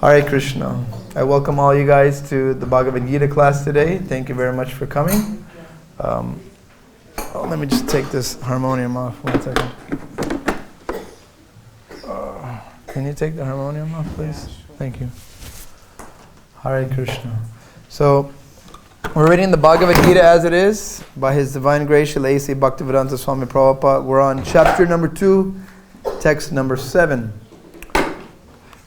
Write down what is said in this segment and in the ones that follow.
Hare Krishna. I welcome all you guys to the Bhagavad-Gita class today. Thank you very much for coming. Let me just take this harmonium off. 1 second. Can you take the harmonium off, please? Thank you. Hare Krishna. So, we're reading the Bhagavad-Gita as it is, by His Divine Grace, Srila A.C. Bhaktivedanta Swami Prabhupada. We're on chapter number 2, text number 7.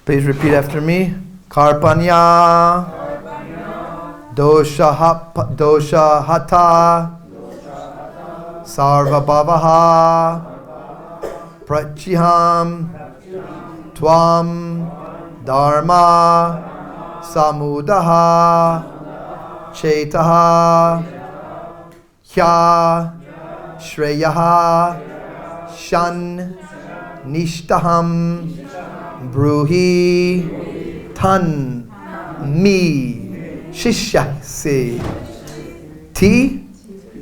Please repeat after me. Karpanya, dosha hata, sarva bhavaha, prachiham, tvam, dharma, samudaha, chetaha, hya, shreyaha, shan, nishtaham, Bruhi tan mi shishya se ti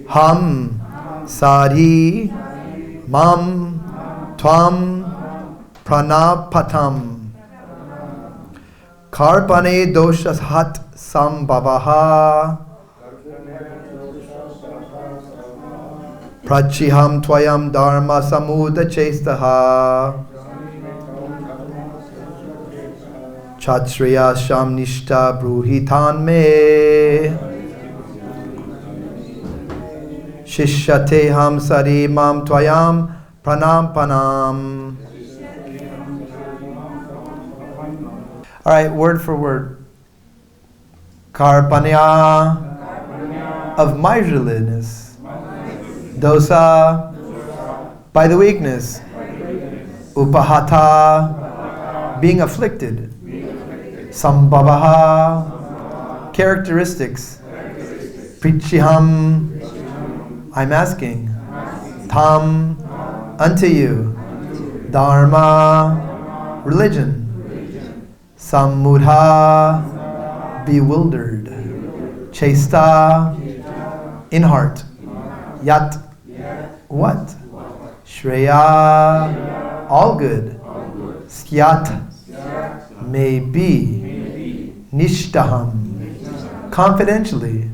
ham sari mam tvam pranapatam karpane doshas hat sambhavaha prachiham tvayam dharma samuda chestaha Chatriya Sham Nishta Bruhitan Me Shishyate Ham Sari Mam Tvayam Pranam Panam. Alright, word for word. Karpanya, of miserliness. Dosa, by the weakness. Upahata, being afflicted. Sambhavaha, characteristics. Prichiham, I'm asking. Tam, unto you. Dharma, religion. Samudha, bewildered. Chesta, in heart. Yat, what? Shreya, all good. Skyat, may be. Nishtaham, confidentially.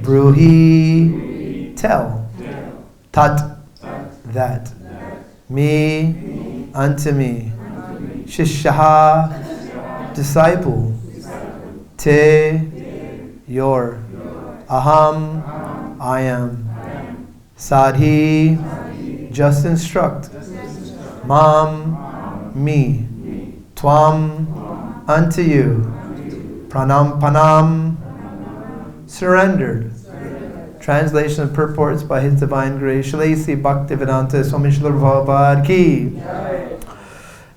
Bruhi, tell. Tat, that. Me, unto me. Shishyaha, disciple. Te, your. Aham, I am. Sadhi, just instruct. Mam, me. Tvam, unto you. Pranam Panam, surrendered. Translation and purports by His Divine Grace, Srila A.C. Bhaktivedanta Swami Prabhupada Ki.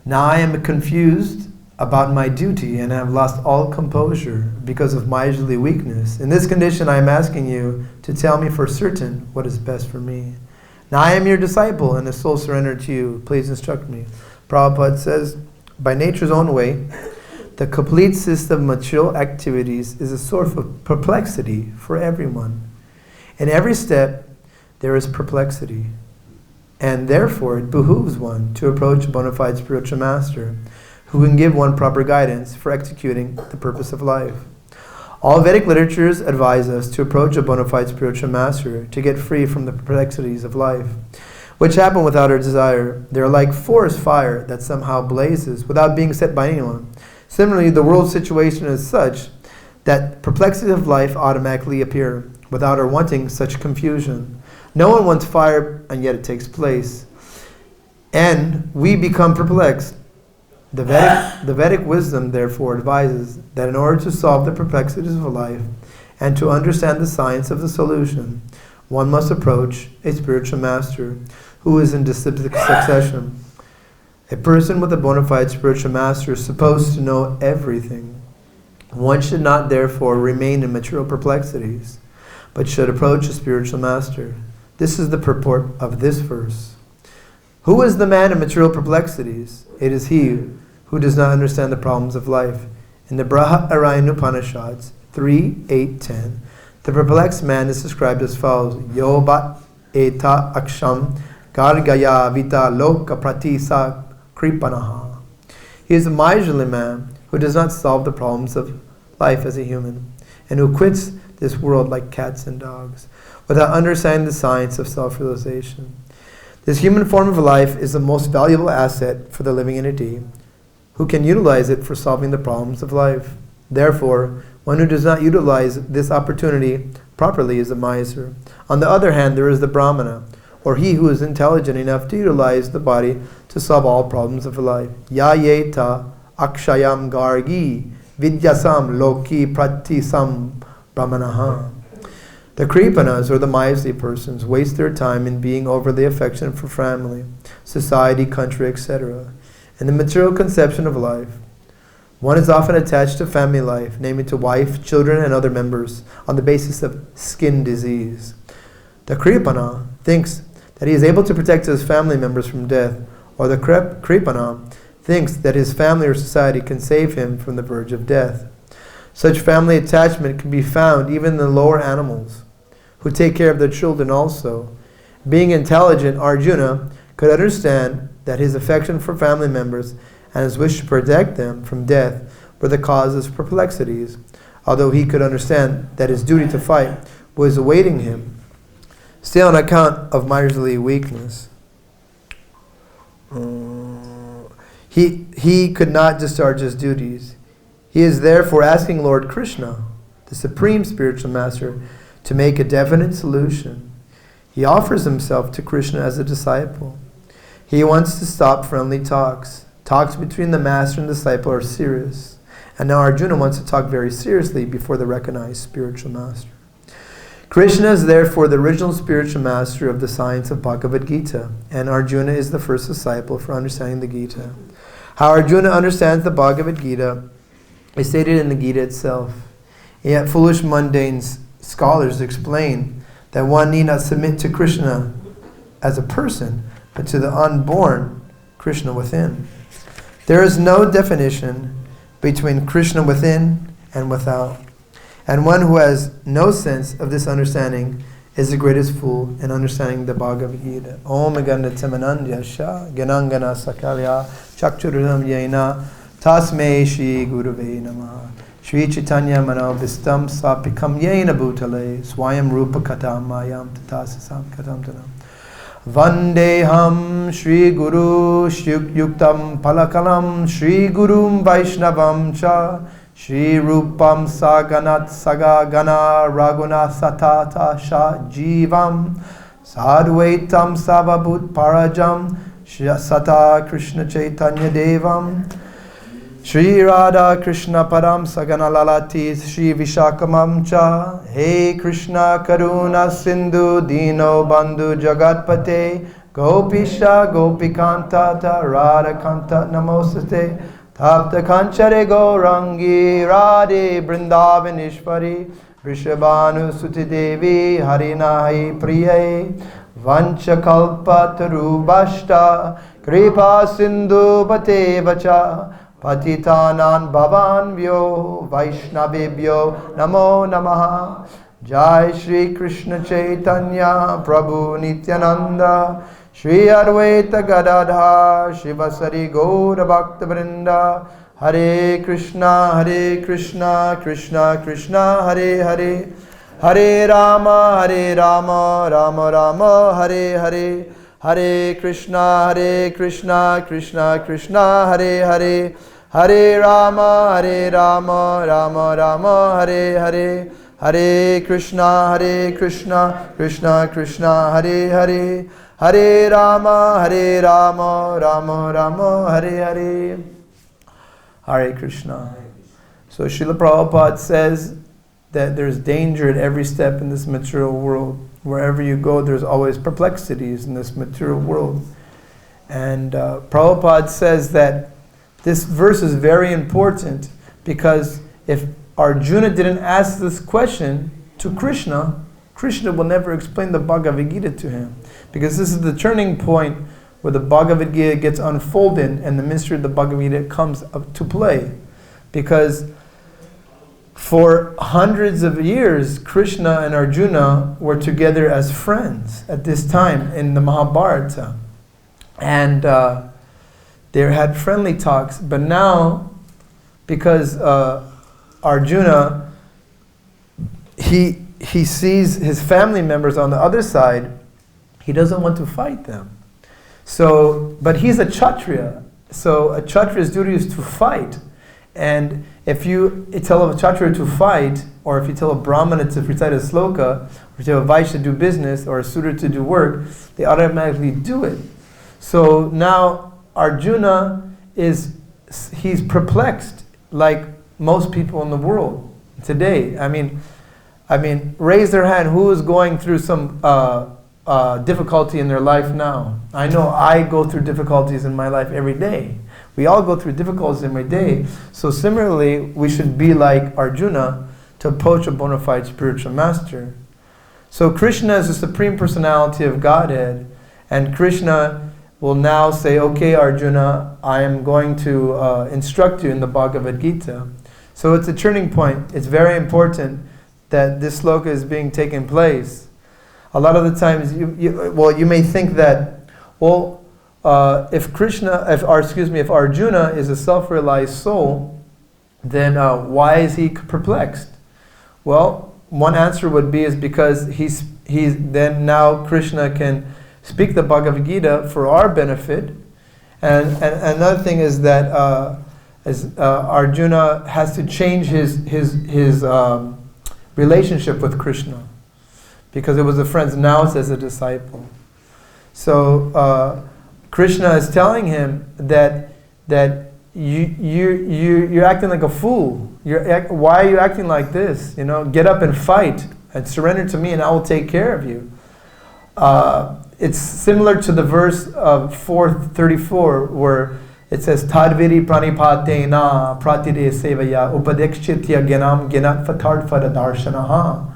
Now I am confused about my duty and have lost all composure because of miserly weakness. In this condition I am asking you to tell me for certain what is best for me. Now I am your disciple and the soul surrendered to you. Please instruct me. Prabhupada says, by nature's own way, the complete system of material activities is a source of perplexity for everyone. In every step, there is perplexity. And therefore, it behooves one to approach a bona fide spiritual master who can give one proper guidance for executing the purpose of life. All Vedic literatures advise us to approach a bona fide spiritual master to get free from the perplexities of life, which happen without our desire. They are like forest fire that somehow blazes without being set by anyone. Similarly, the world situation is such that perplexities of life automatically appear without our wanting such confusion. No one wants fire, and yet it takes place. And we become perplexed. The Vedic wisdom, therefore, advises that in order to solve the perplexities of life and to understand the science of the solution, one must approach a spiritual master who is in disciplic succession. A person with a bona fide spiritual master is supposed to know everything. One should not therefore remain in material perplexities, but should approach a spiritual master. This is the purport of this verse. Who is the man in material perplexities? It is he who does not understand the problems of life. In the Brihadaranyaka Upanishads 3:8-10, the perplexed man is described as follows: Yobat eta aksham gargaya vita loka pratisa kripanaha. He is a miserly man who does not solve the problems of life as a human, and who quits this world like cats and dogs, without understanding the science of self-realization. This human form of life is the most valuable asset for the living entity, who can utilize it for solving the problems of life. Therefore, one who does not utilize this opportunity properly is a miser. On the other hand, there is the Brahmana, or he who is intelligent enough to utilize the body to solve all problems of life. Ya yeta akshayam gargi vidyasam loki pratisam brahmanaha. The Kripanas, or the miserly persons, waste their time in being overly affectionate for family, society, country, etc., and the material conception of life. One is often attached to family life, namely to wife, children, and other members, on the basis of skin disease. The Kripana thinks that he is able to protect his family members from death, or the Kripana thinks that his family or society can save him from the verge of death. Such family attachment can be found even in the lower animals, who take care of their children also. Being intelligent, Arjuna could understand that his affection for family members and his wish to protect them from death were the causes of perplexities, although he could understand that his duty to fight was awaiting him. Still, on account of miserly weakness, he could not discharge his duties. He is therefore asking Lord Krishna, the Supreme Spiritual Master, to make a definite solution. He offers himself to Krishna as a disciple. He wants to stop friendly talks. Talks between the master and disciple are serious. And now Arjuna wants to talk very seriously before the recognized spiritual master. Krishna is therefore the original spiritual master of the science of Bhagavad-Gita, and Arjuna is the first disciple for understanding the Gita. How Arjuna understands the Bhagavad-Gita is stated in the Gita itself. Yet foolish mundane scholars explain that one need not submit to Krishna as a person, but to the unborn Krishna within. There is no definition between Krishna within and without. And one who has no sense of this understanding is the greatest fool in understanding the Bhagavad-Gita. Om Ganatimanandya Sha Ganangana Sakalya Chakchuridam Yena Tasme Shri Gurave Namaha Shri Chaitanya Manobhistam Sapikam Yena Bhutale Swayam Rupa Katam Mayam Tatasasam Katam Tanam Vandeham Shri Guru Yuktam Palakalam Shri Gurum Vaishnavam Cha Shri Rupam Saganat Sagagana Raghunath Satata Sha Jivam Sadvaitam Savabhut Parajam Sata Krishna Chaitanya Devam Shri Radha Krishna Param Sagana Lalati Shri Vishakamam Cha Hey Krishna Karuna Sindhu Dino Bandhu Jagatpate Gopisha Gopikanta Radha Kanta Namostate Tapta Kanchare Gaurangi Radhe Vrindavanishwari Vrishabhanu Suti Devi Harinahi Priye Vanchakalpa Tarubhashta Kripa Sindhu Bate Vacha Patitanan Bhavanvyo Vaishnavibhyo Namo Namaha Jai Shri Krishna Chaitanya Prabhu Nityananda Shri Advaita Gadadhar Shivasari Gaura Bhakta Vrinda Hare Krishna Krishna Krishna Hare Hare Hare Rama Rama Rama Hare Hare Hare Krishna Krishna Krishna Hare Hare Hare Rama Rama Rama Hare Hare Hare Krishna Krishna Hare Hare Hare Rama Rama Hare Hare. Hare Krishna. So Srila Prabhupada says that there's danger at every step in this material world. Wherever you go, there's always perplexities in this material world. And Prabhupada says that this verse is very important because if Arjuna didn't ask this question to Krishna, Krishna will never explain the Bhagavad Gita to him. Because this is the turning point where the Bhagavad Gita gets unfolded and the mystery of the Bhagavad Gita comes up to play. Because for hundreds of years, Krishna and Arjuna were together as friends at this time in the Mahabharata. And they had friendly talks. But now, because Arjuna, he sees his family members on the other side. He doesn't want to fight them. So, but he's a Kshatriya. So a Kshatriya's duty is to fight. And if you tell a Kshatriya to fight, or if you tell a Brahmana to recite a sloka, or you tell a Vaishya to do business, or a Sudra to do work, they automatically do it. So now Arjuna he's perplexed, like most people in the world today. I mean, raise their hand, who is going through some difficulty in their life now? I know I go through difficulties in my life every day. We all go through difficulties every day. So similarly, we should be like Arjuna to approach a bona fide spiritual master. So Krishna is the Supreme Personality of Godhead, and Krishna will now say, okay, Arjuna, I am going to instruct you in the Bhagavad-Gita. So it's a turning point. It's very important that this sloka is being taken place. A lot of the times, you may think that, if Arjuna is a self-realized soul, then why is he perplexed? Well, one answer would be is because then now Krishna can speak the Bhagavad-Gita for our benefit, and another thing is that Arjuna has to change his relationship with Krishna, because it was a friend, now it's as a disciple. So Krishna is telling him that you're acting like a fool. Why are you acting like this? Get up and fight and surrender to me, and I will take care of you. It's similar to the verse of 434, where it says, Tadviri pranipatena pratide sevaya upadekshitya gyanam gyanat fatarfada darshanaha.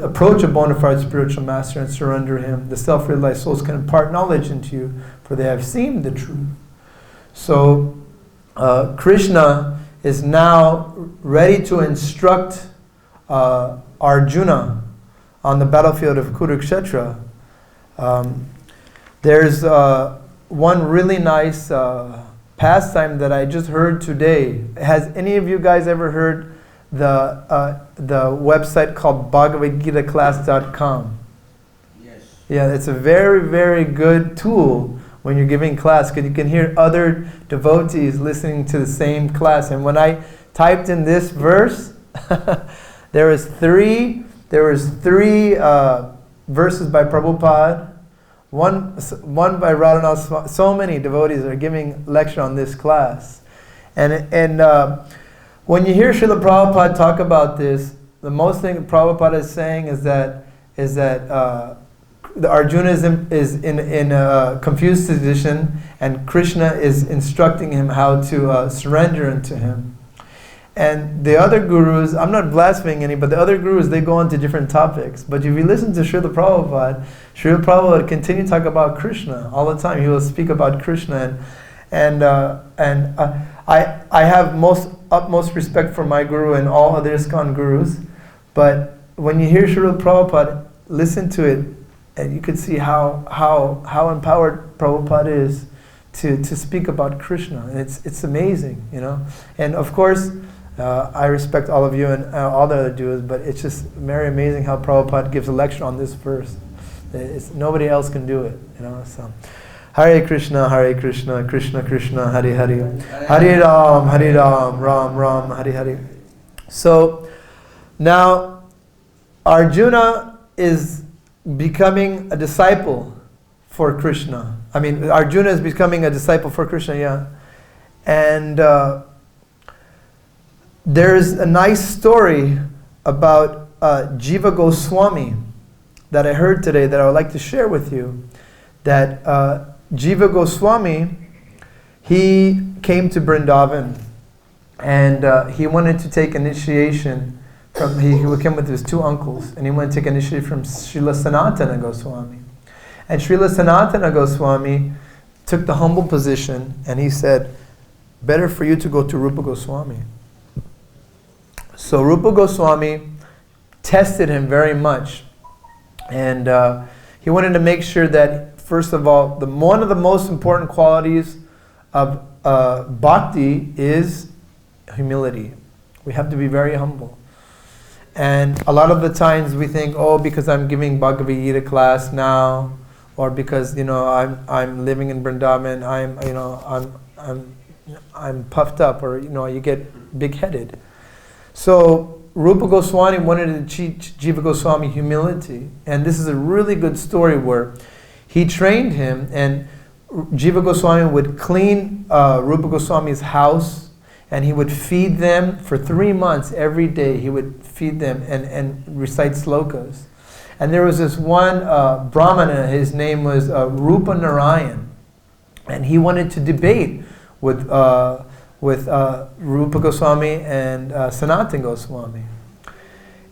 Approach a bona fide spiritual master and surrender him. The self-realized souls can impart knowledge into you, for they have seen the truth. So Krishna is now ready to instruct Arjuna on the battlefield of Kurukshetra. There's one really nice pastime that I just heard today. Has any of you guys ever heard the website called Bhagavad-Gita-class.com? Yes. Yeah, it's a very, very good tool when you're giving class, because you can hear other devotees listening to the same class. And when I typed in this verse, there was three verses by Prabhupada, one by Radhanath Swami. So many devotees are giving lecture on this class, and when you hear Srila Prabhupada talk about this, the most thing Prabhupada is saying is that the Arjuna is in a confused position, and Krishna is instructing him how to surrender into him. And the other gurus, I'm not blaspheming any, but the other gurus, they go on to different topics. But if you listen to Srila Prabhupada would continue to talk about Krishna all the time. He will speak about Krishna, and I have utmost respect for my guru and all other ISKCON gurus. But when you hear Srila Prabhupada, listen to it, and you can see how empowered Prabhupada is to speak about Krishna. And it's amazing, And of course, I respect all of you and all the other Jews, but it's just very amazing how Prabhupada gives a lecture on this verse. Nobody else can do it, So, Hare Krishna, Krishna Krishna, Hare Hare, Hare Ram, Ram Ram, Hare Hare. So now Arjuna is becoming a disciple for Krishna. Arjuna is becoming a disciple for Krishna, yeah. And there's a nice story about Jiva Goswami that I heard today that I would like to share with you. That Jiva Goswami, he came to Vrindavan, and he wanted to take initiation from, he came with his two uncles, and he wanted to take initiation from Srila Sanatana Goswami. And Srila Sanatana Goswami took the humble position, and he said, better for you to go to Rupa Goswami. So Rupa Goswami tested him very much, and he wanted to make sure that, first of all, one of the most important qualities of bhakti is humility. We have to be very humble. And a lot of the times we think, oh, because I'm giving Bhagavad-Gita class now, or because I'm living in Vrindavan, I'm puffed up, or you get big-headed. So Rupa Goswami wanted to teach Jiva Goswami humility, and this is a really good story where he trained him, and Jiva Goswami would clean Rupa Goswami's house, and he would feed them for 3 months every day. He would feed them and recite slokas. And there was this one Brahmana, his name was Rupa Narayan, and he wanted to debate with Rupa Goswami and Sanatana Goswami.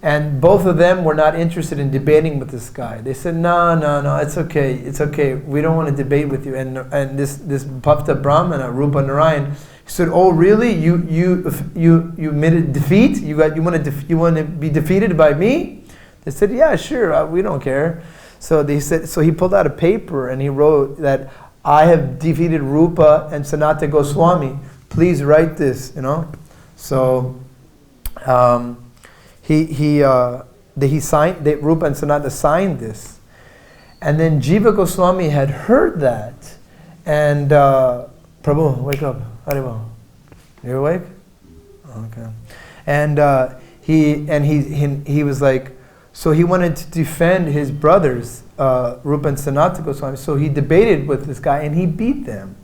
And both of them were not interested in debating with this guy. They said, no, it's okay. We don't want to debate with you. And this puffed up Brahmana, Rupa Narayan, he said, oh really? You admitted defeat? You want to be defeated by me? They said, yeah, sure, we don't care. So he pulled out a paper and he wrote that I have defeated Rupa and Sanatana Goswami. Please write this, So he signed. Rupa and Sanatana signed this, and then Jiva Goswami had heard that, and Prabhu, wake up, Haribo, you awake? Okay, and he was like, so he wanted to defend his brothers, Rupa and Sanatana Goswami. So he debated with this guy, and he beat them.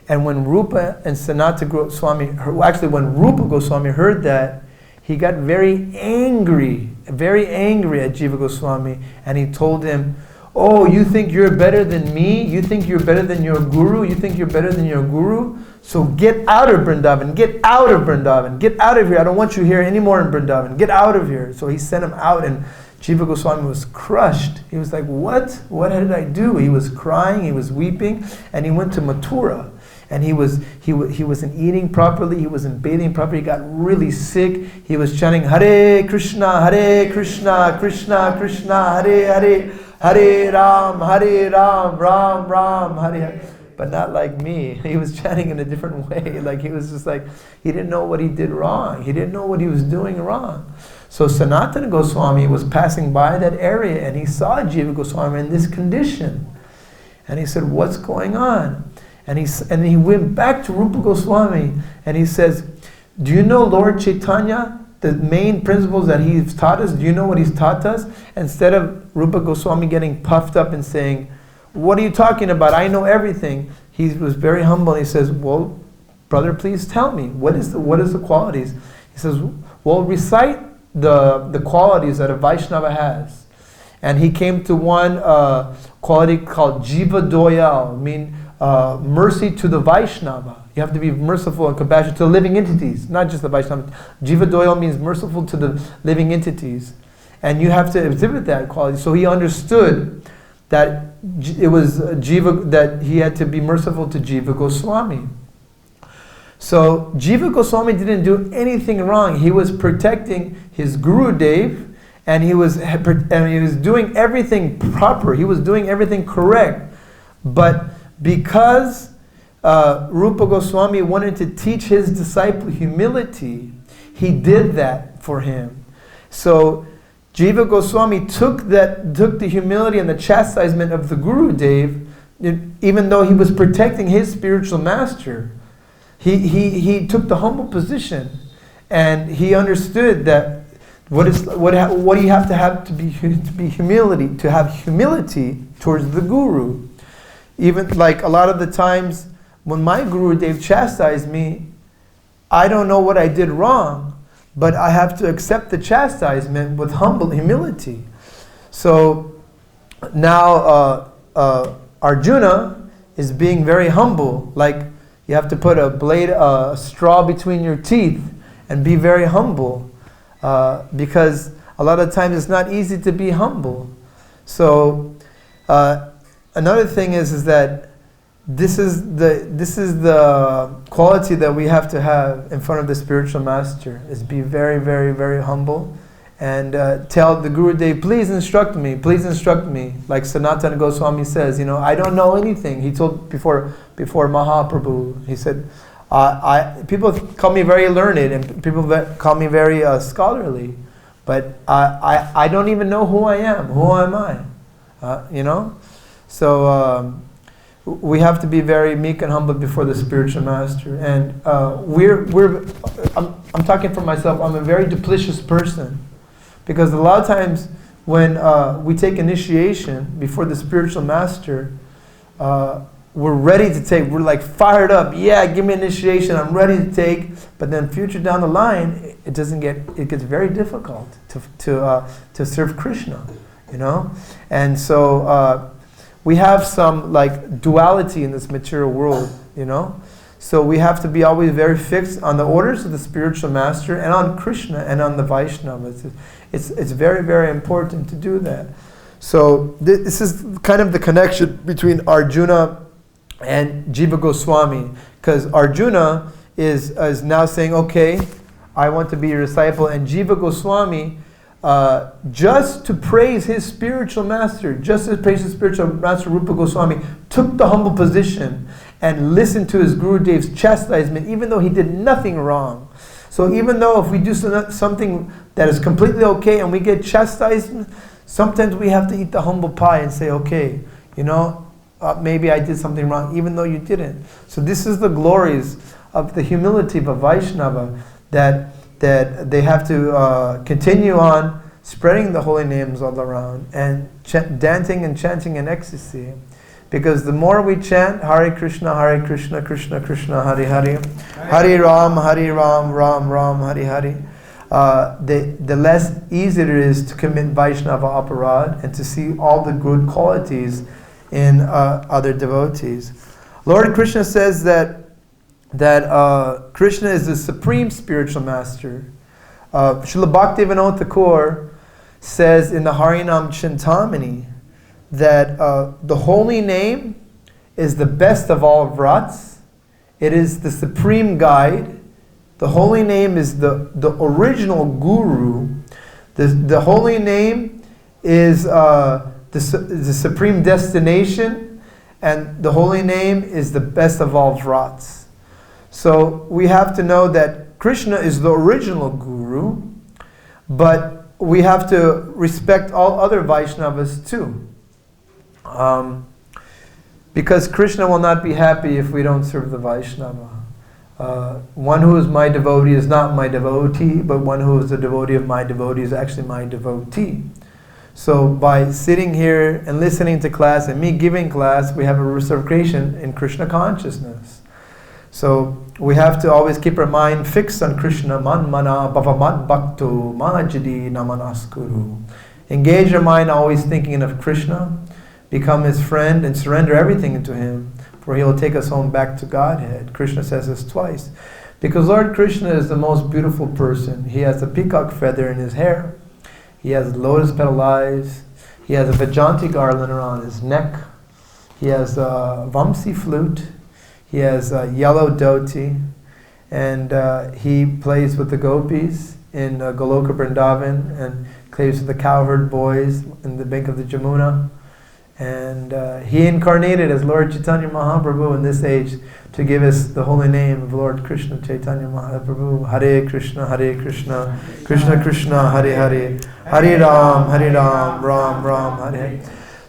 And when Rupa and Sanatana Goswami, when Rupa Goswami heard that, he got very angry at Jiva Goswami, and he told him, oh, you think you're better than me? You think you're better than your guru? You think you're better than your guru? So get out of Vrindavan, get out of Vrindavan, get out of here. I don't want you here anymore in Vrindavan, get out of here. So he sent him out, and Jiva Goswami was crushed. He was like, what? What did I do? He was crying, he was weeping, and he went to Mathura. And he wasn't eating properly, he wasn't bathing properly, he got really sick. He was chanting Hare Krishna, Krishna Krishna, Hare Hare, Ram, Ram Ram, Hare. But not like me. He was chanting in a different way. Like he was just like, he didn't know what he did wrong. He didn't know what he was doing wrong. So Sanatana Goswami was passing by that area, and he saw Jiva Goswami in this condition. And he said, what's going on? And he went back to Rupa Goswami, and he says, do you know Lord Chaitanya, the main principles that he's taught us? Do you know what he's taught us? Instead of Rupa Goswami getting puffed up and saying, what are you talking about? I know everything. He was very humble. He says, well, brother, please tell me, what is the qualities? He says, well, recite the qualities that a Vaishnava has. And he came to one quality called Jiva Doyal, meaning mercy to the Vaishnava. You have to be merciful and compassionate to living entities, not just the Vaishnava. Jiva Doyal means merciful to the living entities. And you have to exhibit that quality. So he understood that it was Jiva, that he had to be merciful to Jiva Goswami. So Jiva Goswami didn't do anything wrong. He was protecting his Guru Dev, and he was doing everything proper. He was doing everything correct. But because Rupa Goswami wanted to teach his disciple humility, he did that for him. So Jiva Goswami took the humility and the chastisement of the Guru Dev, even though he was protecting his spiritual master. He took the humble position, and he understood that what do you have to be humility, to have humility towards the Guru. Even like a lot of the times when my Guru Dev chastised me, I don't know what I did wrong, but I have to accept the chastisement with humble humility. So now Arjuna is being very humble. Like you have to put a straw between your teeth and be very humble, because a lot of times it's not easy to be humble. So another thing is that this is the quality that we have to have in front of the spiritual master, is be very, very, very humble, and tell the Guru Dev, please instruct me. Like Sanatana Goswami says, I don't know anything. He told before Mahaprabhu, he said, People call me very learned, and people call me very scholarly, but I don't even know who I am. Who am I? You know? So we have to be very meek and humble before the spiritual master. And I'm talking for myself, I'm a very duplicitous person. Because a lot of times when we take initiation before the spiritual master, we're ready to take, we're like fired up, yeah, give me initiation, I'm ready to take, but then future down the line, it gets very difficult to serve Krishna, you know? And so we have some like duality in this material world, you know? So we have to be always very fixed on the orders of the spiritual master and on Krishna and on the Vaishnavas. It's very, very important to do that. So this is kind of the connection between Arjuna and Jiva Goswami, because Arjuna is now saying, okay, I want to be your disciple, and Jiva Goswami, just to praise his spiritual master, Rupa Goswami, took the humble position and listened to his Gurudev's chastisement, even though he did nothing wrong. So even though if we do something that is completely okay and we get chastisement, sometimes we have to eat the humble pie and say, okay, you know, maybe I did something wrong, even though you didn't. So this is the glories of the humility of a Vaishnava, that they have to continue on spreading the holy names all around and dancing and chanting in ecstasy. Because the more we chant Hare Krishna, Krishna Krishna, Hare Hare, Hare Ram, Ram Ram, Hare Hare, the less easy it is to commit Vaishnava aparad and to see all the good qualities in other devotees. Lord Krishna says that Krishna is the supreme spiritual master. Srila Bhaktivinoda Thakur says in the Harinam Chintamani that the holy name is the best of all vrats. It is the supreme guide. The holy name is the original guru. The holy name is the supreme destination, and the holy name is the best of all vrats. So we have to know that Krishna is the original guru, but we have to respect all other Vaishnavas too. Because Krishna will not be happy if we don't serve the Vaishnava. One who is my devotee is not my devotee, but one who is a devotee of my devotee is actually my devotee. So by sitting here and listening to class and me giving class, we have a reciprocation in Krishna consciousness. So we have to always keep our mind fixed on Krishna. Man mana bhavamad bhakto majidi namanaskuru. Engage your mind always thinking of Krishna. Become his friend and surrender everything to him, for he will take us home back to Godhead. Krishna says this twice. Because Lord Krishna is the most beautiful person. He has a peacock feather in his hair. He has lotus petal eyes. He has a Vajanti garland around his neck. He has a Vamsi flute. He has a yellow dhoti. And he plays with the gopis in Goloka Vrindavan and plays with the cowherd boys in the bank of the Jamuna. And he incarnated as Lord Chaitanya Mahaprabhu in this age to give us the holy name of Lord Krishna Chaitanya Mahaprabhu. Hare Krishna, Krishna Krishna, Hare Hare, Hare Ram, Ram Ram, Hare Hare.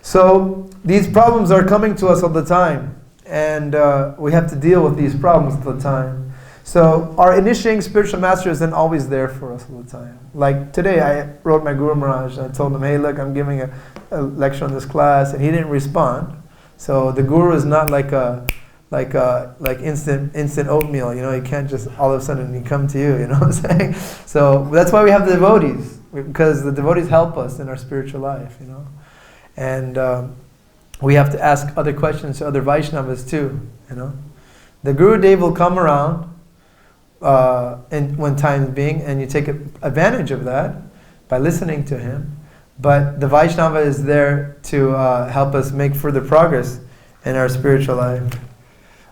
So these problems are coming to us all the time, and we have to deal with these problems all the time. So our initiating spiritual master isn't always there for us all the time. Like today, I wrote my Guru Maharaj and I told him, hey, look, I'm giving a lecture on this class, and he didn't respond. So the Guru is not like instant oatmeal. You know, he can't just all of a sudden he come to you. You know what I'm saying? So that's why we have the devotees, because the devotees help us in our spiritual life. You know, and we have to ask other questions to other Vaishnavas too. You know, the Guru Dev will come around. In one time being, and you take advantage of that by listening to him. But the Vaishnava is there to help us make further progress in our spiritual life.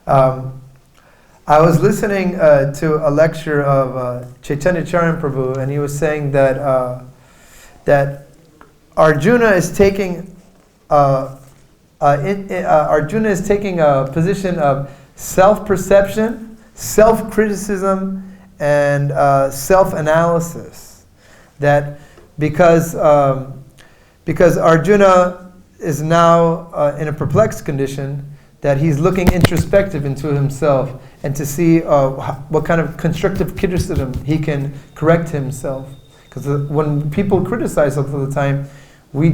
I was listening to a lecture of Chaitanya Charan Prabhu, and he was saying that that Arjuna is taking Arjuna is taking a position of self-perception, self-criticism and self-analysis. That because Arjuna is now in a perplexed condition, that he's looking introspective into himself and to see what kind of constructive criticism he can correct himself. Because when people criticize us all the time, we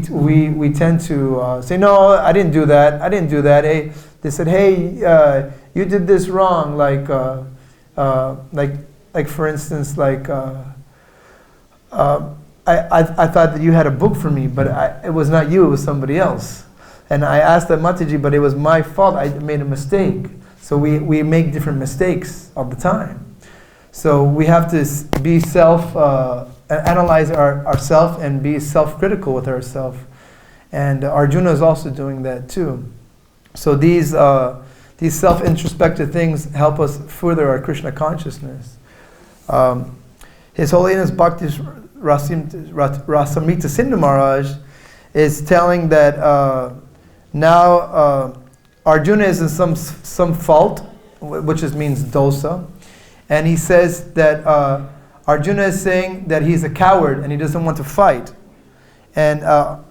tend to say, no, I didn't do that. Hey, they said, hey, you did this wrong. Like for instance, I thought that you had a book for me, but it was not you, it was somebody else. And I asked that Mataji, but it was my fault, I made a mistake. So we make different mistakes all the time. So we have to be analyze ourselves and be self-critical with ourselves. And Arjuna is also doing that too. So these self-introspective things help us further our Krishna consciousness. His Holiness Bhakti Rasamrita Sindhu Maharaj is telling that now Arjuna is in some fault, which means dosa, and he says that Arjuna is saying that he's a coward and he doesn't want to fight, and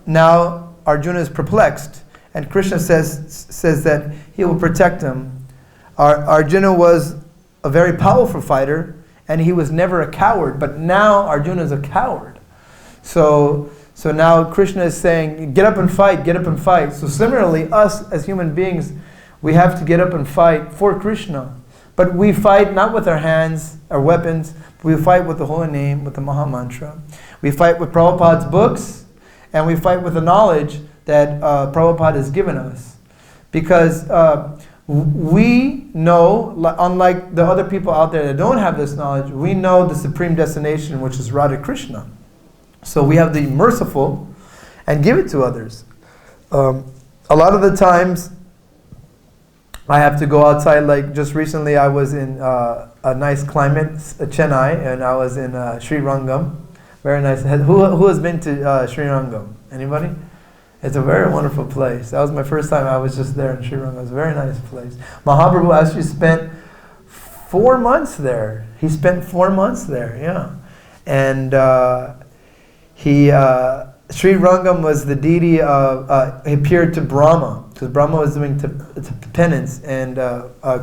now Arjuna is perplexed, and Krishna says that he will protect him. Arjuna was a very powerful fighter, and he was never a coward, but now Arjuna is a coward. So now Krishna is saying, get up and fight, get up and fight. So similarly, us as human beings, we have to get up and fight for Krishna. But we fight not with our hands, our weapons, but we fight with the holy name, with the Maha Mantra. We fight with Prabhupada's books, and we fight with the knowledge that Prabhupada has given us. Because we know, unlike the other people out there that don't have this knowledge, we know the supreme destination, which is Radha Krishna. So we have to be merciful and give it to others. A lot of the times, I have to go outside. Like just recently, I was in a nice climate, Chennai, and I was in Sri Rangam. Very nice. Who has been to Sri Rangam? Anybody? It's a very wonderful place. That was my first time. I was just there in Sri Rangam. It was a very nice place. Mahaprabhu actually spent 4 months there. He spent 4 months there, yeah. And Sri Rangam was the deity of, he appeared to Brahma, because Brahma was doing penance, and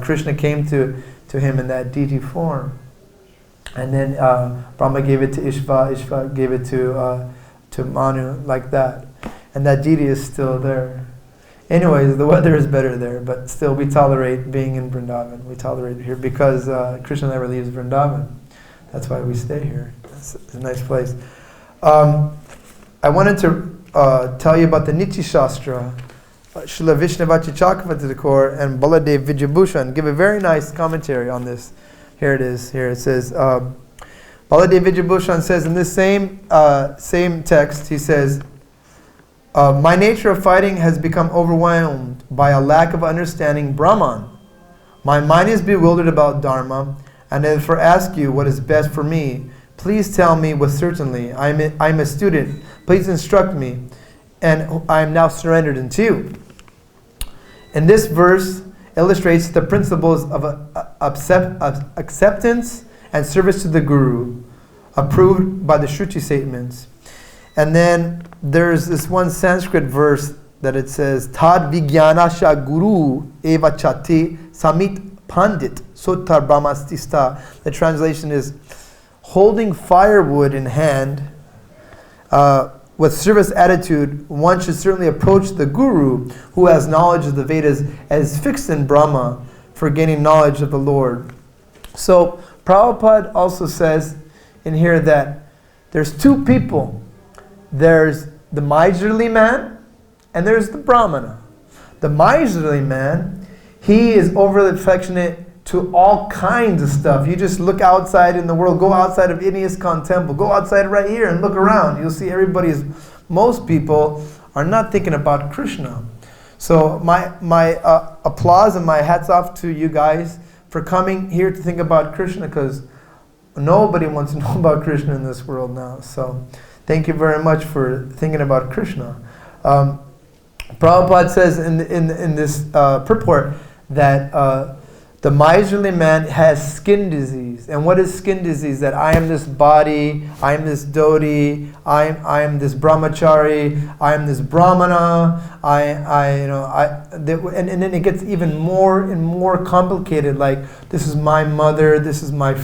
Krishna came to him in that deity form. And then Brahma gave it to Ishva gave it to Manu, like that. And that deity is still there. Anyways, the weather is better there, but still we tolerate being in Vrindavan. We tolerate it here because Krishna never leaves Vrindavan. That's why we stay here. It's a nice place. I wanted to tell you about the Niti Shastra, Srila Vishnavachi Chakravarti Thakur and Baladev Vijayabhushan give a very nice commentary on this. Here it is. Here it says, Baladev Vijayabhushan says in this same text, he says, my nature of fighting has become overwhelmed by a lack of understanding Brahman. My mind is bewildered about Dharma, and therefore ask you what is best for me. Please tell me with certainty. I'm a student. Please instruct me, and I am now surrendered unto you. And this verse illustrates the principles of acceptance and service to the Guru, approved by the Shruti statements. And then there's this one Sanskrit verse that it says, Tad Vijnanasha Guru Eva Chati Samit Pandit Sotar Brahmastista. The translation is, holding firewood in hand, with service attitude, one should certainly approach the Guru who has knowledge of the Vedas as fixed in Brahma for gaining knowledge of the Lord. So Prabhupada also says in here that there's two people. There's the miserly man and there's the Brahmana. The miserly man, he is overly affectionate to all kinds of stuff. You just look outside in the world, go outside of ISKCON temple, go outside right here and look around. You'll see most people are not thinking about Krishna. So my applause and my hats off to you guys for coming here to think about Krishna, because nobody wants to know about Krishna in this world now. So thank you very much for thinking about Krishna. Prabhupada says in this purport that The miserly man has skin disease. And what is skin disease? That I am this body, I am this dhoti, I am this brahmachari, I am this brahmana, and then it gets even more and more complicated. Like, this is my mother, this is my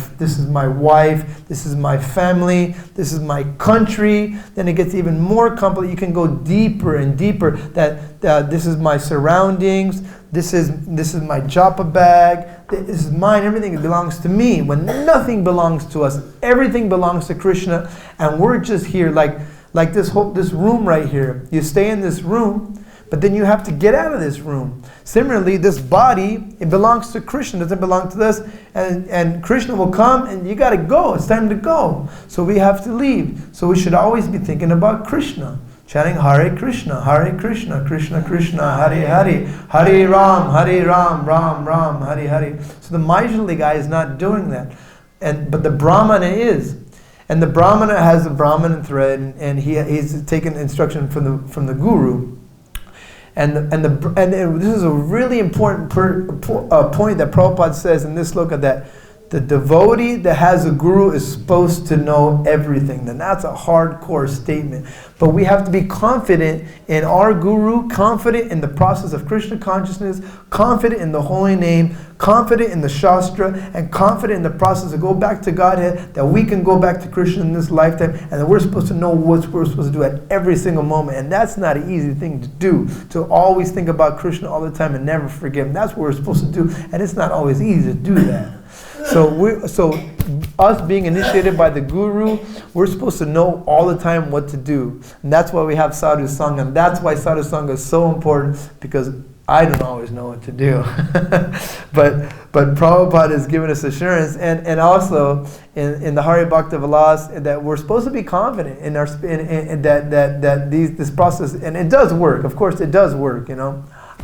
wife, this is my family, this is my country. Then it gets even more complicated. You can go deeper and deeper. That this is my surroundings. This is my japa bag. This is mine. Everything belongs to me. When nothing belongs to us, everything belongs to Krishna, and we're just here like this room right here. You stay in this room, but then you have to get out of this room. Similarly, this body, it belongs to Krishna. It doesn't belong to us, and Krishna will come, and you got to go. It's time to go. So we have to leave. So we should always be thinking about Krishna. Chanting Hare Krishna, Krishna Krishna, Hare Hare, Hare Ram, Ram Ram, Hare Hare. So the miserly guy is not doing that, but the Brahmana is, and the Brahmana has a Brahmana thread, and he's taken instruction from the Guru, and this is a really important point that Prabhupada says in this sloka, that the devotee that has a guru is supposed to know everything. And that's a hardcore statement. But we have to be confident in our guru, confident in the process of Krishna consciousness, confident in the holy name, confident in the Shastra, and confident in the process to go back to Godhead, that we can go back to Krishna in this lifetime, and that we're supposed to know what we're supposed to do at every single moment. And that's not an easy thing to do, to always think about Krishna all the time and never forget him. That's what we're supposed to do, and it's not always easy to do that. So us being initiated by the Guru, we're supposed to know all the time what to do. And that's why we have Sadhu Sangha. And that's why Sadhu Sangha is so important, because I don't always know what to do. but Prabhupada has given us assurance, and also in the Hari Bhakta Vilas, that we're supposed to be confident in our this process, and it does work. Of course, it does work.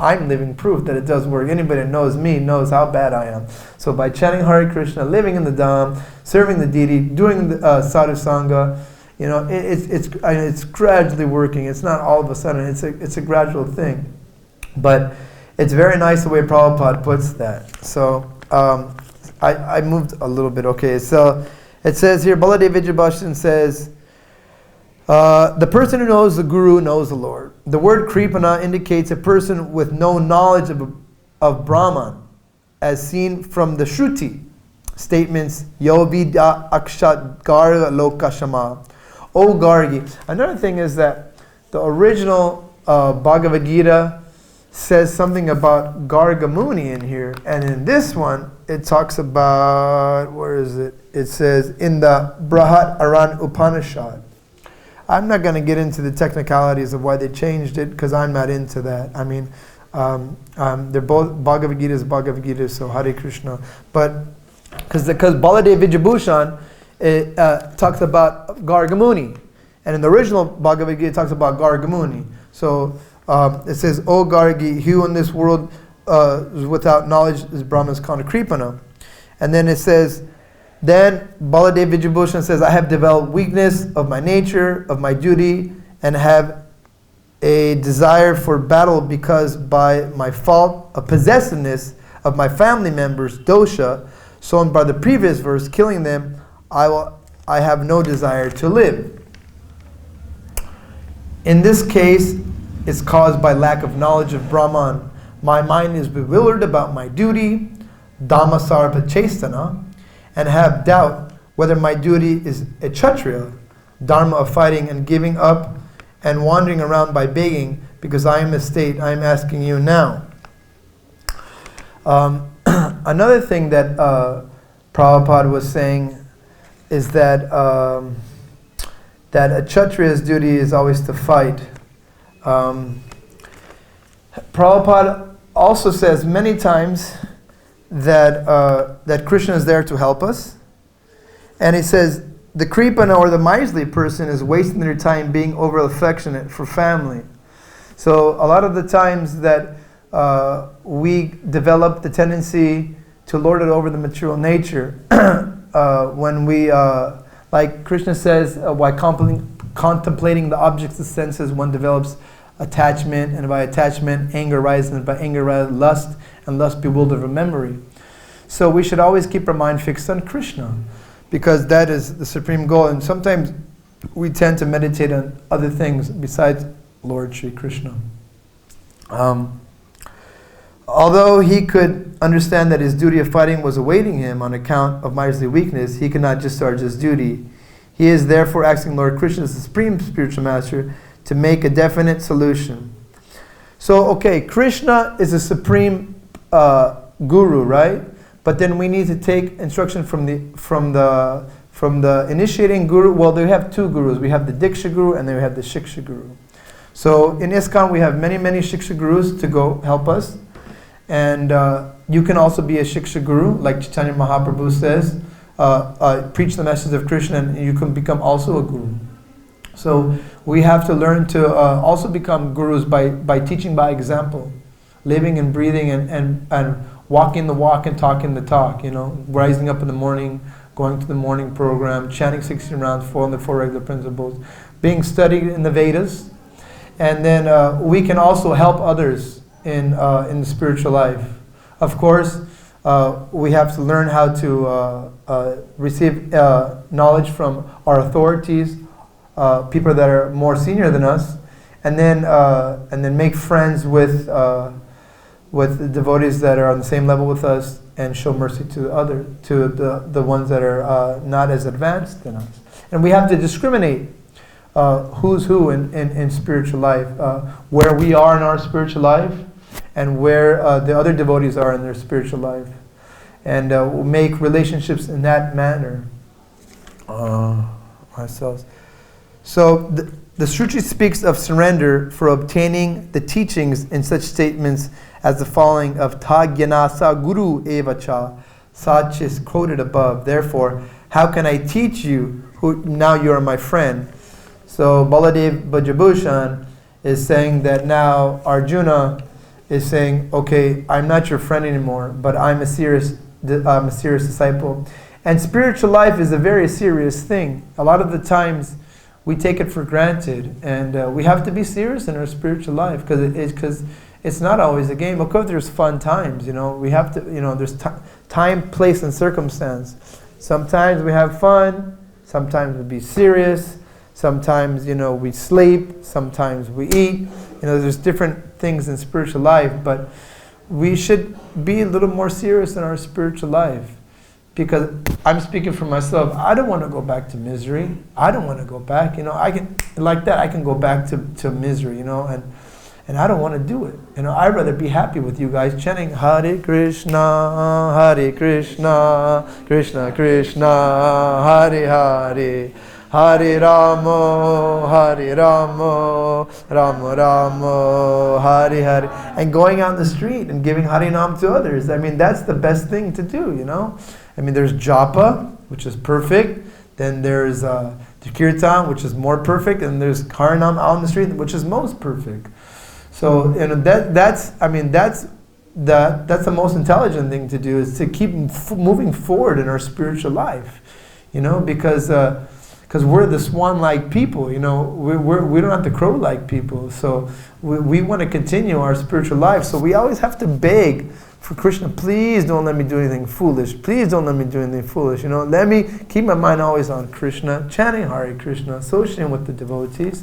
I'm living proof that it does work. Anybody that knows me knows how bad I am. So by chanting Hare Krishna, living in the Dham, serving the deity, doing the Sadhu Sangha, it's gradually working. It's not all of a sudden. It's a gradual thing. But it's very nice the way Prabhupada puts that. So I moved a little bit. Okay, so it says here, Baladev Vijayabhashan says, the person who knows the Guru knows the Lord. The word Kripana indicates a person with no knowledge of Brahman, as seen from the Shruti statements, Yo Vidya Akshat Garga Lokashama. O Gargi. Another thing is that the original Bhagavad-Gita says something about Garga Muni in here, and in this one it talks about, where is it? It says in the Brahat Aran Upanishad. I'm not going to get into the technicalities of why they changed it, because I'm not into that. I mean, they're both Bhagavad-Gita is Bhagavad-Gita, so Hare Krishna. But because Baladev Vijayabhushan talks about Garga Muni, and in the original Bhagavad-Gita it talks about Garga Muni. So it says, O Gargi, he who in this world is without knowledge is Brahman's kind of Kripana. And then it says, then Baladev Vijayabhushan says, I have developed weakness of my nature, of my duty, and have a desire for battle, because by my fault of possessiveness of my family members, dosha, shown by the previous verse, killing them, I have no desire to live. In this case, it's caused by lack of knowledge of Brahman. My mind is bewildered about my duty, Dhammasarpa Chestana, and have doubt whether my duty is a Kshatriya, dharma of fighting and giving up and wandering around by begging, because I am a state, I am asking you now. Another thing that Prabhupada was saying is that that a Kshatriya's duty is always to fight. Prabhupada also says many times that Krishna is there to help us. And he says, the Kripana or the miserly person is wasting their time being over affectionate for family. So a lot of the times that we develop the tendency to lord it over the material nature, when we, like Krishna says, while contemplating the objects of senses, one develops attachment, and by attachment, anger rises, and by anger rises lust, and lust bewilders of memory. So we should always keep our mind fixed on Krishna, because that is the supreme goal. And sometimes we tend to meditate on other things besides Lord Shri Krishna. Although he could understand that his duty of fighting was awaiting him on account of miserly weakness, he could not discharge his duty. He is therefore asking Lord Krishna, the supreme spiritual master, to make a definite solution. So, okay, Krishna is a supreme guru, right? But then we need to take instruction from the initiating guru. Well, they have two gurus. We have the Diksha guru and then we have the Shiksha guru. So in ISKCON we have many, many Shiksha gurus to go help us. And you can also be a Shiksha guru, like Chaitanya Mahaprabhu says, preach the message of Krishna and you can become also a guru. So we have to learn to also become gurus by teaching by example, living and breathing and walking the walk and talking the talk, rising up in the morning, going to the morning program, chanting 16 rounds, following the 4 regular principles, being studied in the Vedas. And then we can also help others in the spiritual life. Of course, we have to learn how to receive knowledge from our authorities, people that are more senior than us, and then make friends with the devotees that are on the same level with us, and show mercy to the ones that are not as advanced than us. And we have to discriminate who's who in spiritual life, where we are in our spiritual life, and where the other devotees are in their spiritual life, and we'll make relationships in that manner ourselves. So the Shruti speaks of surrender for obtaining the teachings in such statements as the following of Tagyanasa Guru Evacha, such is quoted above. Therefore, how can I teach you who now you are my friend? So Baladev Bajabhushan is saying that now Arjuna is saying, okay, I'm not your friend anymore, but I'm a serious disciple. And spiritual life is a very serious thing. A lot of the times we take it for granted, and we have to be serious in our spiritual life because it's not always a game. Of course, there's fun times. We have to. There's time, place, and circumstance. Sometimes we have fun. Sometimes we be serious. Sometimes we sleep. Sometimes we eat. There's different things in spiritual life, but we should be a little more serious in our spiritual life. Because I'm speaking for myself, I don't want to go back to misery. I don't want to go back. I can go back to misery, and I don't want to do it. I'd rather be happy with you guys chanting Hare Krishna, Krishna Krishna, Hare Hare, Hare Rama, Rama Rama, Hare Hare, and going out in the street and giving Harinam to others. That's the best thing to do, there's japa, which is perfect. Then there's the kirtan, which is more perfect, and there's harinam out in the street, which is most perfect. So that's the most intelligent thing to do, is to keep moving forward in our spiritual life, because we're the swan-like people, we don't have the crow-like people. So we want to continue our spiritual life. So we always have to beg for Krishna, please don't let me do anything foolish. Please don't let me do anything foolish. Let me keep my mind always on Krishna, chanting Hare Krishna, associating with the devotees.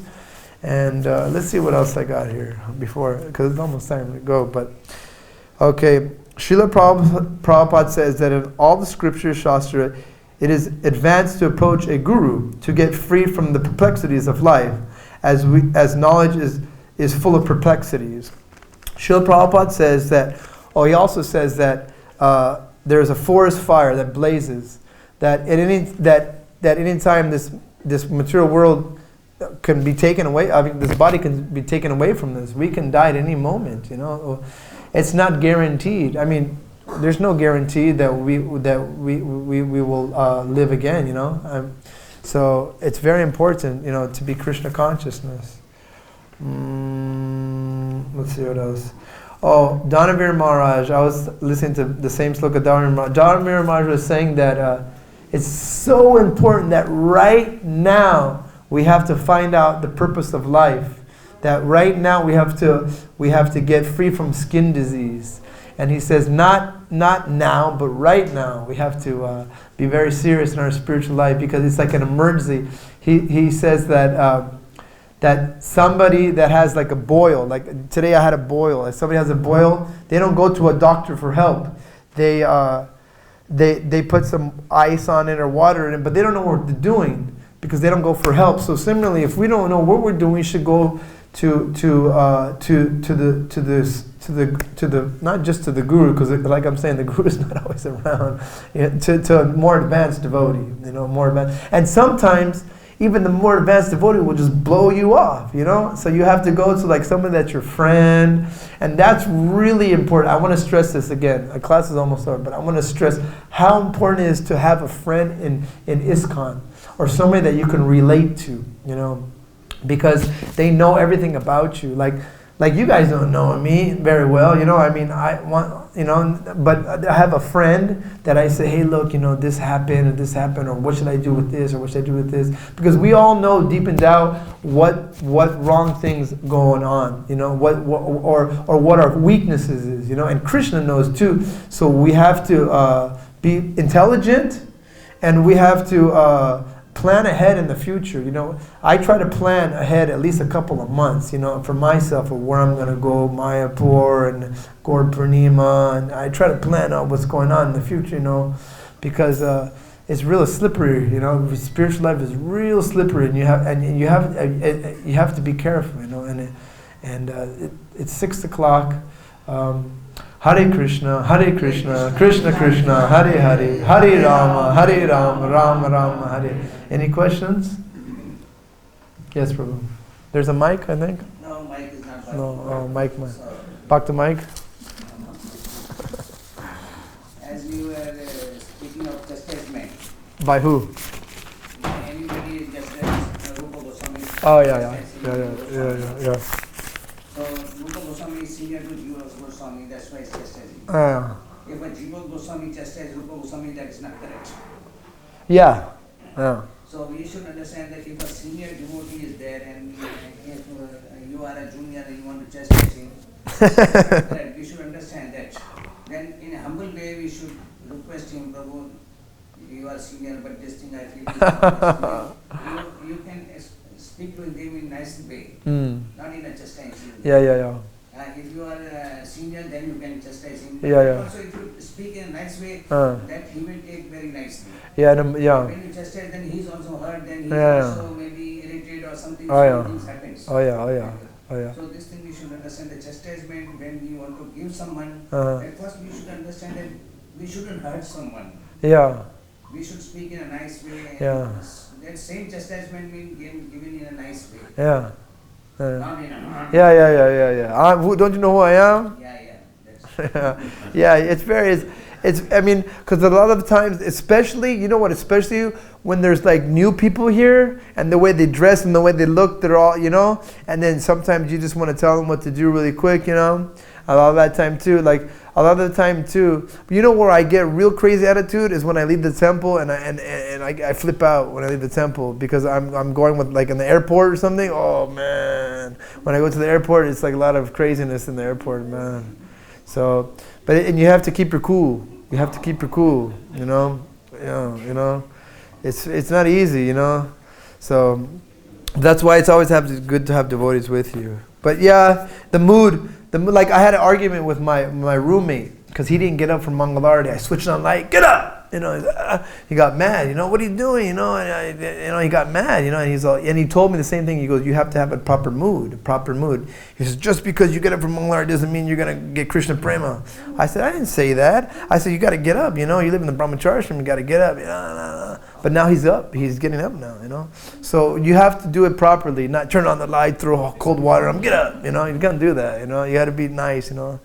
And let's see what else I got here because it's almost time to go. But okay, Srila Prabhupada says that in all the scriptures, Shastra, it is advanced to approach a guru to get free from the perplexities of life, as knowledge is full of perplexities. Srila Prabhupada says that. He also says that there is a forest fire that blazes. That at any time this material world can be taken away. This body can be taken away from this. We can die at any moment. It's not guaranteed. There's no guarantee that we will live again. So it's very important, to be Krishna consciousness. Let's see what else. Dhanavir Maharaj, I was listening to the same sloka. Dhanavir Maharaj was saying that it's so important that right now we have to find out the purpose of life. That right now we have to get free from skin disease. And he says, not now, but right now. We have to be very serious in our spiritual life because it's like an emergency. He says that that somebody that has like a boil, like today I had a boil. If somebody has a boil, they don't go to a doctor for help. They put some ice on it or water in it, but they don't know what they're doing because they don't go for help. So similarly, if we don't know what we're doing, we should go to the not just to the guru, because like I'm saying, the guru is not always around. To a more advanced devotee, more advanced. And sometimes even the more advanced devotee will just blow you off, So you have to go to like someone that's your friend, and that's really important. I want to stress this again. The class is almost over, but I want to stress how important it is to have a friend in ISKCON, or somebody that you can relate to, because they know everything about you. Like you guys don't know me very well, but I have a friend that I say, hey, look, this happened, or what should I do with this, or what should I do with this? Because we all know deep and down what wrong things going on, or what our weaknesses is, and Krishna knows too. So we have to be intelligent, and we have to plan ahead in the future. I try to plan ahead at least a couple of months, for myself, of where I'm going to go, Mayapur and Gaur Purnima, and I try to plan out what's going on in the future, because it's real slippery, spiritual life is real slippery, and you have to be careful, it's 6 o'clock. Hare Krishna, Krishna Krishna, Hare Hare, Hare Rama, Rama Rama, Hare. Any questions? Yes, Prabhu. There's a mic, I think? No, mic is not. No, mic. Back to mic. As you were speaking of chastisement. By who? Anybody is just Rupa Goswami. Oh, yeah. So Rupa Goswami is senior to Jiva Goswami, that's why it's chastising. If a Jiva Goswami chastises Rupa Goswami, that is not correct. Yeah. So we should understand that if a senior devotee is there and if you are a junior and you want to chastise him, right, we should understand that. Then in a humble way we should request him, Prabhu, you are senior, but this thing I feel is not you can speak to him in a nice way, not in a chastising way. Yeah. If you are a senior, then you can chastise him. Yeah. Also, if you speak in a nice way, that he will take very nicely. Yeah. When you chastise, then he's also hurt, then he's also maybe irritated or something. Things happens. Oh yeah. So this thing we should understand, the chastisement when we want to give someone, at first we should understand that we shouldn't hurt someone. Yeah. We should speak in a nice way. Yeah. That same chastisement being given in a nice way. Yeah. Not in a Yeah. Don't you know who I am? Yeah. Yeah. It's because a lot of times, especially when there's like new people here and the way they dress and the way they look, they're all, and then sometimes you just want to tell them what to do really quick, a lot of that time too, where I get real crazy attitude is when I leave the temple and I flip out when I leave the temple because I'm going with like in the airport or something. Oh man, when I go to the airport, it's like a lot of craziness in the airport, man. So, and you have to keep your cool. It's not easy, So that's why it's always good to have devotees with you. But yeah, the mood. Like I had an argument with my roommate because he didn't get up from Mangalarti. I switched on light. Get up! He got mad. What are you doing? And he got mad. And he told me the same thing. He goes, you have to have a proper mood. He says, just because you get up from Mangalarti doesn't mean you're gonna get Krishna prema. I said, I didn't say that. I said, you got to get up. You live in the Brahmacharya, you got to get up. But now he's up. He's getting up now. So you have to do it properly. Not turn on the light, throw cold water on him. Get up. You can't do that. You got to be nice. So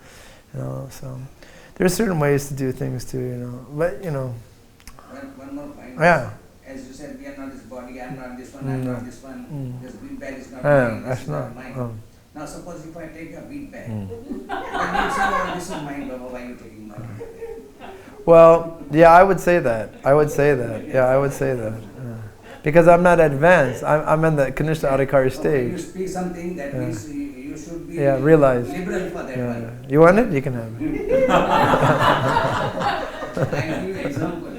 there are certain ways to do things too. But One more point. Yeah. As you said, we are not this body. I'm not this one. I'm not this one. This bean bag is not Yeah, mine. that's This is not not. mine. Now suppose if I take a bean bag, then you say, oh, this is mine, Baba. Why are you taking mine? Well, yeah, I would say that. Yeah, I would say that. Because I'm not advanced. I'm in the Kanishta Adhikari So when you stage. speak something, that means you should be realize. liberal for that one. You want it? You can have it. I give you an example.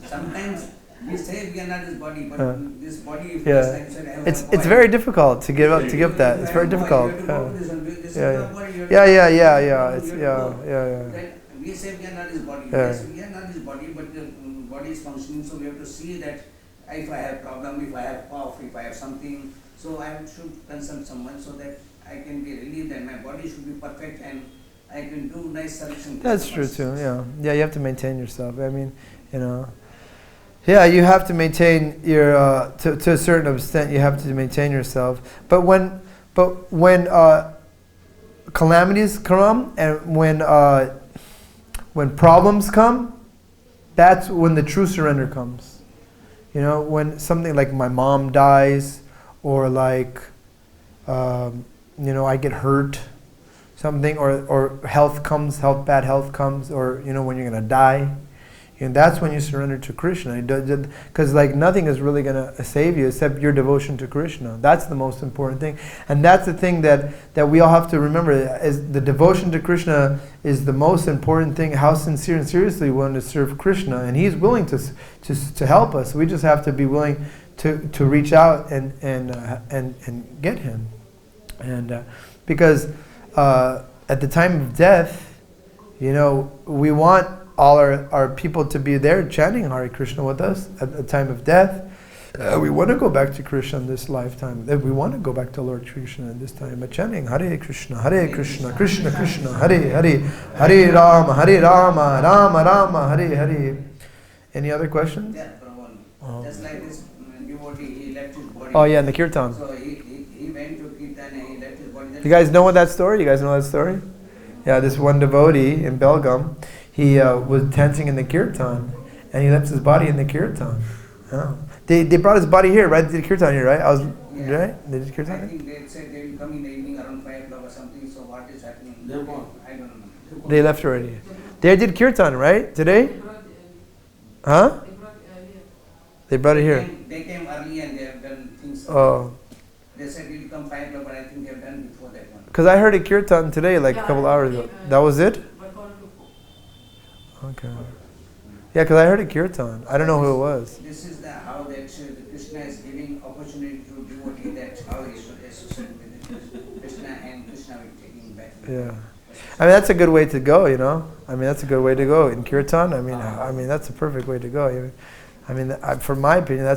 Sometimes we say we are not this body, but this body, if It's very difficult to give that. It's very difficult. We say we are not this body. Yes, we are not this body, but the body is functioning, so we have to see that if I have problem, if I have cough, if I have something, so I should consult someone so that I can be relieved and my body should be perfect and I can do nice solution. That's true too. Yeah, you have to maintain yourself. I mean, yeah, you have to maintain your to a certain extent. You have to maintain yourself. But when calamities come and when problems come, that's when the true surrender comes. When something like my mom dies, or like I get hurt, something, or bad health comes, or when you're gonna die. That's when you surrender to Krishna. Because nothing is really going to save you except your devotion to Krishna. That's the most important thing. And that's the thing that we all have to remember, is the devotion to Krishna is the most important thing. How sincere and seriously we want to serve Krishna. And He's willing to help us. We just have to be willing to reach out and get Him. And because at the time of death, we want all our people to be there chanting Hare Krishna with us at the time of death. We want to go back to Krishna in this lifetime. We want to go back to Lord Krishna in this time, but chanting Hare Krishna, Krishna Krishna, Hare Hare, Hare Rama, Rama Rama, Hare Hare. Any other questions? Yeah, just like this devotee, he left his body. Oh yeah, in the kirtan. So he went to kirtan and he left his body. You guys know that story? Yeah, this one devotee in Belgaum, he was dancing in the kirtan, and he left his body in the kirtan. Oh. They brought his body here, right? They did kirtan here, right? Right? They did kirtan. I think they said they will come in the evening around 5 o'clock or something. So what is happening? I don't know. They left already. They did kirtan, right? Today? Huh? They brought it here. They came early and they have done things. Oh. They said we will come 5 o'clock, but I think they have done before that one. Because I heard a kirtan today, like a couple hours ago. That was it? Okay. Yeah, because I heard a kirtan. I don't know who it was. This is how that Krishna is giving opportunity to devotee, that how he should associate with Krishna, and Krishna will take him back. Yeah. I mean, that's a good way to go, I mean, that's a good way to go. In kirtan, I mean, that's a perfect way to go. I mean, for my opinion,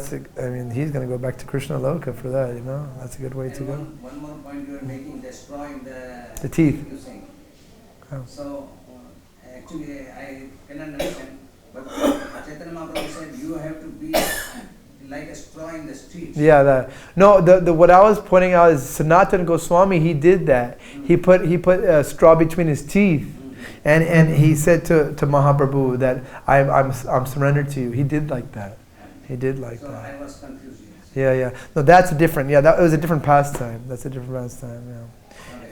he's going to go back to Krishna Loka for that, That's a good way to go. One more point you are making, destroying the teeth. You're saying. Oh. So, actually, I cannot understand, but Chaitanya Mahaprabhu said you have to be like a straw in the street. Yeah, that. No, the what I was pointing out is Sanatana Goswami. He did that. Mm-hmm. He put a straw between his teeth, mm-hmm. and he said to Mahaprabhu that I'm surrendered to you. He did like that. He did like that. So I was confused. Yeah. No, that's a different. Yeah, that was a different pastime. That's a different pastime. Yeah.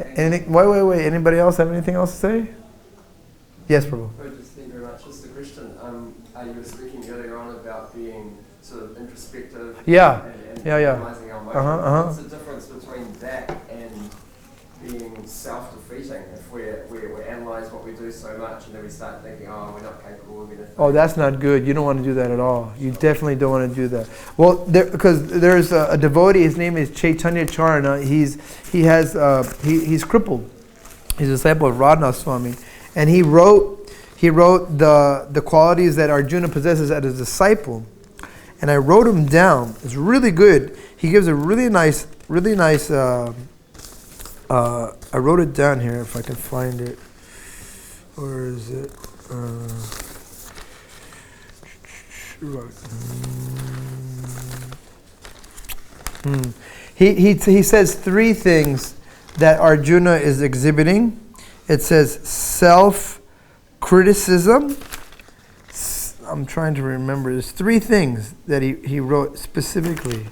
Okay, anything? Wait. Anybody else have anything else to say? Yes, Prabhu. Thank you very much. Just a question. You were speaking earlier on about being sort of introspective. Yeah. And yeah. analysing our emotions. What's the difference between that and being self-defeating? If we analyse what we do so much and then we start thinking, oh, we're not capable of anything. Oh, that's not good. You don't want to do that at all. You definitely don't want to do that. Well, because there's a devotee. His name is Chaitanya Charana. He's crippled. He's a disciple of Radha Swami. And he wrote the qualities that Arjuna possesses as a disciple, and I wrote them down. It's really good. He gives a really nice. I wrote it down here if I can find it. Where is it? He says 3 things that Arjuna is exhibiting. It says self-criticism. I'm trying to remember. There's 3 things that he wrote specifically,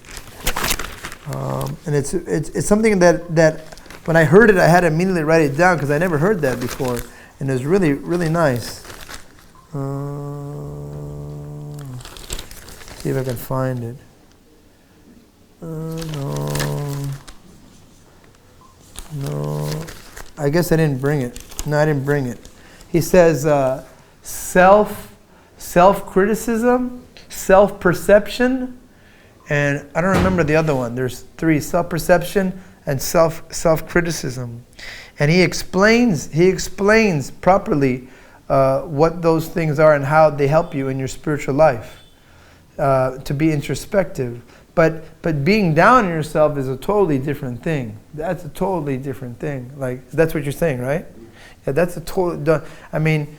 and it's something that when I heard it, I had to immediately write it down because I never heard that before, and it was really, really nice. See if I can find it. No. I guess I didn't bring it. No, I didn't bring it. He says self-criticism, self-perception, and I don't remember the other one. There's 3: self-perception and self-criticism. And he explains properly what those things are and how they help you in your spiritual life, to be introspective. But being down on yourself is a totally different thing. That's a totally different thing. Like, that's what you're saying, right? Yeah, that's a total. I mean,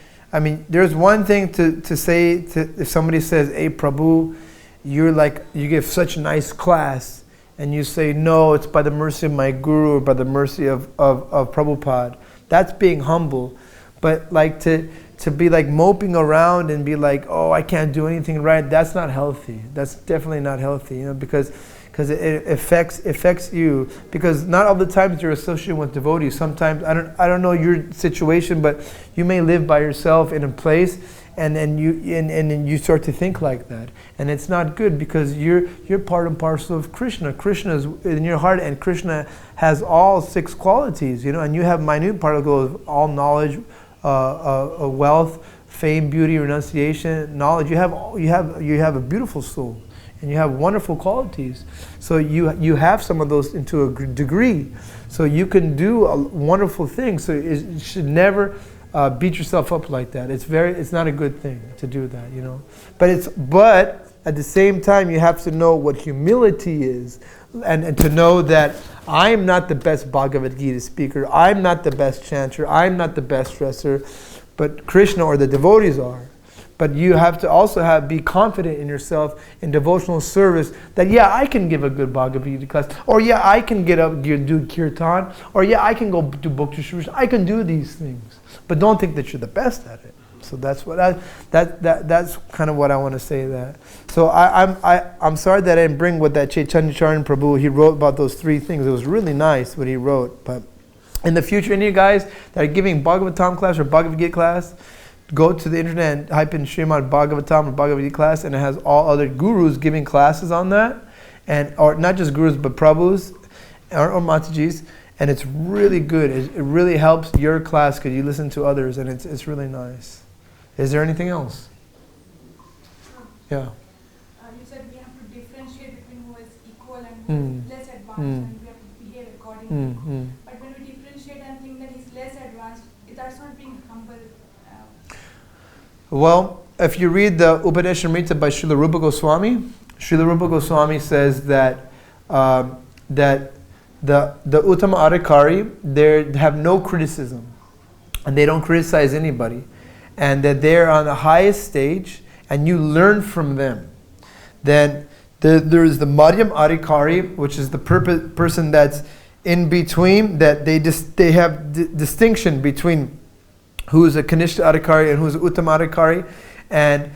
there's one thing to say if somebody says, "Hey, Prabhu, you give such a nice class," and you say, "No, it's by the mercy of my guru or by the mercy of Prabhupada." That's being humble. But like to be like moping around and be like, "Oh, I can't do anything right," that's not healthy. That's definitely not healthy, because it affects you. Because not all the times you're associated with devotees. Sometimes I don't know your situation, but you may live by yourself in a place, and then you start to think like that, and it's not good because you're part and parcel of Krishna. Krishna is in your heart, and Krishna has all 6 qualities, and you have minute particles of all knowledge, wealth, fame, beauty, renunciation, knowledge. You have a beautiful soul, and you have wonderful qualities. So you have some of those into a degree. So you can do a wonderful thing. So you should never beat yourself up like that. It's not a good thing to do that, But at the same time, you have to know what humility is, and to know that I'm not the best Bhagavad-Gita speaker, I'm not the best chanter, I'm not the best dresser, but Krishna or the devotees are. But you have to also be confident in yourself in devotional service that, I can give a good Bhagavad-Gita class, or I can get up do kirtan, or I can go do bhakti distribution. I can do these things, but don't think that you're the best at it. So that's what that's kind of what I want to say. That. So I'm sorry that I didn't bring what that Chaitanya Charan Prabhu, he wrote about those 3 things. It was really nice what he wrote. But in the future, any of you guys that are giving Bhagavatam class or Bhagavad Gita class, go to the internet and type in Srimad Bhagavatam or Bhagavad Gita class, and it has all other gurus giving classes on that, or not just gurus but Prabhus or Matajis, and it's really good. It really helps your class because you listen to others, and it's really nice. Is there anything else? Yeah. You said we have to differentiate between who is equal and who is less advanced, and we have to behave accordingly. But when we differentiate and think that he's less advanced, that's not being humble. Well, if you read the Upadeshamrita by Srila Rupa Goswami says that the Uttama Adhikari, they have no criticism, and they don't criticize anybody, and that they're on the highest stage, and you learn from them. Then there is the Madhyam Adhikari, which is the person that's in between, that they have distinction between who is a Kanishta Adhikari and who is an Uttama Adhikari. And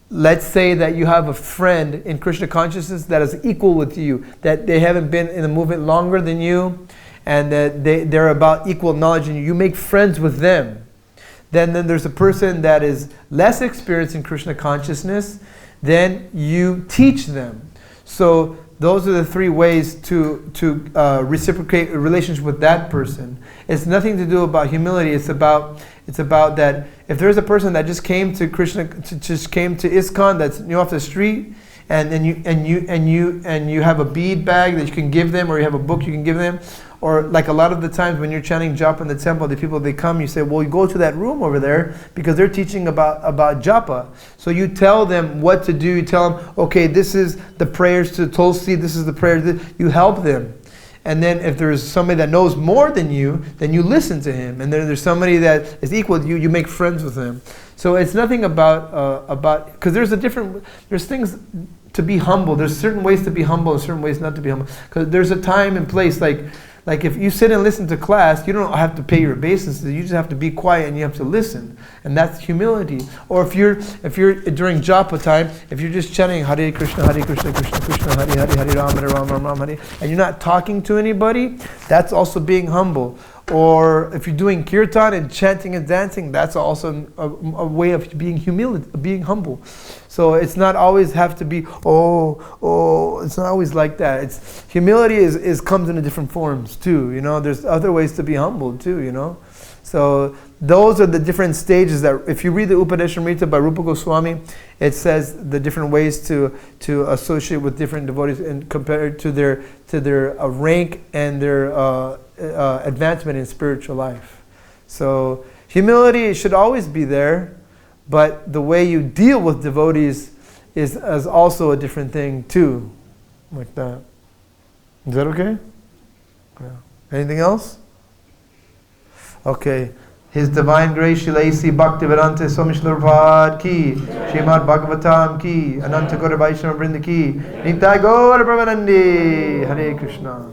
let's say that you have a friend in Krishna consciousness that is equal with you, that they haven't been in the movement longer than you, and that they're about equal knowledge, and you make friends with them. Then there's a person that is less experienced in Krishna consciousness, then you teach them. So those are the 3 ways to reciprocate a relationship with that person. It's nothing to do about humility. It's about that if there's a person that just came to Krishna, just came to ISKCON, that's off the street, and you have a bead bag that you can give them, or you have a book you can give them, or like a lot of the times when you're chanting japa in the temple, the people, they come, you say, well, you go to that room over there because they're teaching about japa. So you tell them what to do. You tell them, okay, this is the prayers to Tulsi, this is the prayer. You help them. And then if there's somebody that knows more than you, then you listen to him. And then there's somebody that is equal to you, you make friends with them. So it's nothing about, because there's things to be humble. There's certain ways to be humble and certain ways not to be humble. Because there's a time and place, like if you sit and listen to class, you don't have to pay your obeisances. You just have to be quiet and you have to listen, and that's humility. Or if you're during japa time, if you're just chanting Hare Krishna, Krishna Krishna, Hare Hare, Hare Ram, Ram Ram, and you're not talking to anybody, that's also being humble. Or if you're doing kirtan and chanting and dancing, that's also a way of being humble. So it's not always have to be, it's not always like that. It's humility is comes in different forms too, you know. There's other ways to be humble too, you know. So those are the different stages that, if you read the Upadeshamrita by Rupa Goswami, it says the different ways to associate with different devotees and compared to their rank and their advancement in spiritual life. So humility should always be there, but the way you deal with devotees is also a different thing too, like that. Is that okay? Yeah. Anything else? Okay. His Divine Grace Shilasi Bhaktivedanta Swami Srila Prabhupada ki, Srimad Bhagavatam ki, Ananta Gaura Vaishnava Vrinda ki, Nitai Gaura Brahmanandi, Hare Krishna.